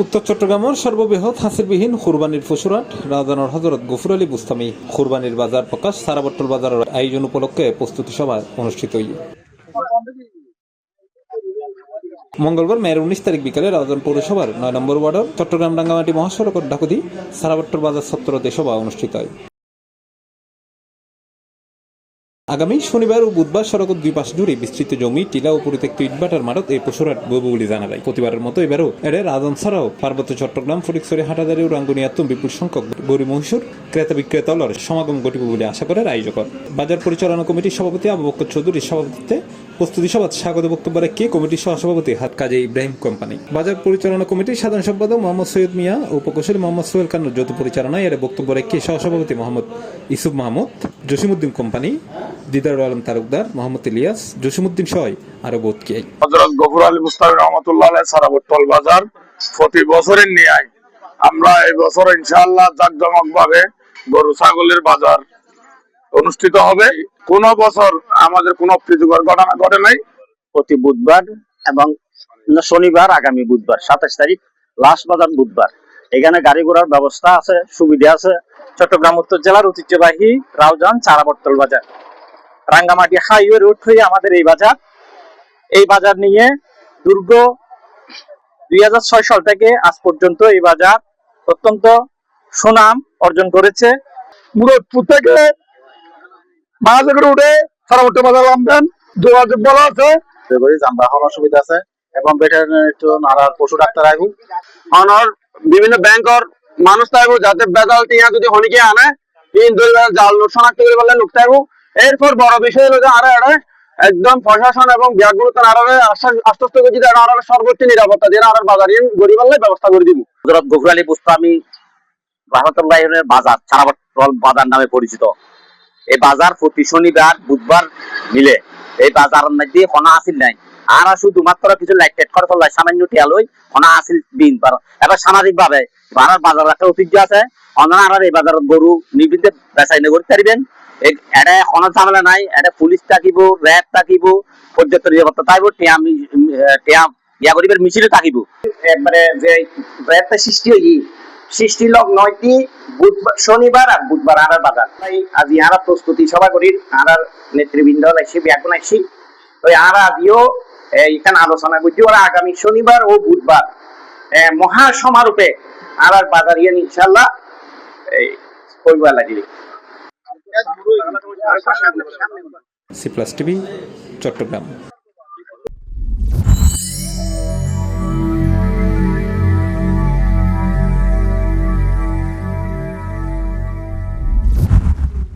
উত্তর চট্টগ্রামের সর্ববৃহৎ হাসিলবিহীন কুরবানির ফসুরাট রাজধানীর হজরত গফুর আলী বুস্তামি কুরবানির বাজার প্রকাশ সারাবট্টল বাজারের আয়োজন উপলক্ষে প্রস্তুতি সভা অনুষ্ঠিত মঙ্গলবার মেয়ের 19 তারিখ বিকালে রাজধানী পৌরসভার 9 নম্বর ওয়ার্ডের চট্টগ্রাম রাঙ্গামাটি মহাসড়কের ডাকুদি সারাবট্টল বাজার চত্বরে সভা অনুষ্ঠিত হয়। আগামী শনিবার ও বুধবার সড়কের দুই পাশ জুড়ে বিস্তৃত জমি টিলা ও পরিত্যক্ত ইটভাটার মাঠত এই পশুরাট বইব বলে জানা যায়। প্রতিবারের মতো এবারও এর রাজন ছাড়াও পার্বত্য চট্টগ্রাম ফটিকছড়ি হাটাদারি ও রাঙ্গুনিয়াতুম বিপুল সংখ্যক গরু মহিষুর ক্রেতা বিক্রেতার সমাগম ঘটিব বলে আশা করে আয়োজক। বাজার পরিচালনা কমিটির সভাপতি আবু বকর চৌধুরীর সভাপতিত্বে প্রস্তুতি সভা স্বাগত বক্তব্য রাখে কমিটির সহসভাপতি হাত কাজী ইব্রাহিম কোম্পানি। বাজার পরিচালনা কমিটির সাধারণ সম্পাদক মোহাম্মদ সৈয়দ মিয়া ও প্রকৌশলী মোহাম্মদ সোহেল খানের যৌথ পরিচালনায় এর বক্তব্য রেখে সহসভাপতি মোহাম্মদ ইসুফ মাহমুদ, জসিমউদ্দিন কোম্পানি, দিদারুল আলম তালুকদার, মোহাম্মদ ইলিয়াস, জসিমউদ্দিন সহ আরো বোধ কি হযরত গফুর আলী বুস্তামি রহমাতুল্লাহ আলাইহি সারাবট্টল বাজার প্রতি বছরের ন্যায় আমরা এই বছর ইনশাআল্লাহ জাঁকজমকভাবে গরু ছাগলের বাজার অনুষ্ঠিত হবে। কোন বছর আমাদের কোনো অপ্রীতিকর ঘটনা ঘটে নাই। প্রতি বুধবার এবং শনিবার, আগামী বুধবার 27 তারিখ লাস্ট বাজার বুধবার, এখানে গাড়ি ঘোড়ার ব্যবস্থা আছে, সুবিধা আছে। চট্টগ্রাম উত্তর জেলার ঐতিহ্যবাহী রাউজান চারাবট্টল বাজার, রাঙ্গামাটি হাইওয়ে রোড হয়ে আমাদের এই বাজার নিয়ে দীর্ঘ 2006 সাল থেকে আজ পর্যন্ত এই বাজার অত্যন্ত সুনাম অর্জন করেছে। মুরাদপুর থেকে বাজার রোডে সারাবট্টল বাজার নামবেন, যোগাযোগ বলা আছে, যানবাহন অসুবিধা আছে এবং ভেটেরিনারি পশু ডাক্তার আইব অনর বিভিন্ন ব্যাংকর মানুষ থাকবো যাতে বেজাল টিয়া যদি হনিকে আনে তিন দুই জাল লোক শনাক্ত করে বললে লোক থাকবো। এরপর বড় বিষয় হলো যে আরো একদম প্রশাসন এবং ব্যাগগুলো আরো আশ্বস্ত করে যদি আরো সর্বোচ্চ নিরাপত্তা দিয়ে আরো বাজার গরিব ব্যবস্থা করে দিব। হযরত গফুর আলী বুস্তামি রহমাতুল্লাহির বাজার চারাবট্টল বাজার নামে পরিচিত। এই বাজার প্রতি শনিবার বুধবার মিলে এই বাজারের মধ্যে কোনা আসিল নাই, আর শুধুমাত্র কিছু লাইট টেট করে চলে সামান্য টিয়ালই কোনা আসিল দিন পার। এবার সামাজিক ভাবে ভাড়ার বাজার একটা ঐতিহ্য আছে, অন্যান্য আর এই বাজারের গরু নির্বিঘ্নে বেচাই নিয়ে করতে পারবেন। এটা কোনো ঝামেলা নাই, এটা পুলিশ থাকিব, র্যাব থাকিব, পর্যাপ্ত নিরাপত্তা থাকব, টিয়া গরিবের মিছিলে থাকিব। একবারে যে র্যাবটা সৃষ্টি লগ নয়টি বুধবার শনিবার আর বুধবার আর বাজার আজ ইহারা প্রস্তুতি সভা করি আর নেতৃবৃন্দ লাগছি ব্যাকুন আসছি ওই আর আদিও এখানে আলোচনা করছি। ওরা আগামী শনিবার ও বুধবার মহা সমারোপে আর বাজার ইয়ে ইনশাল্লাহ কইবা লাগবে। C plus TV Chittagong.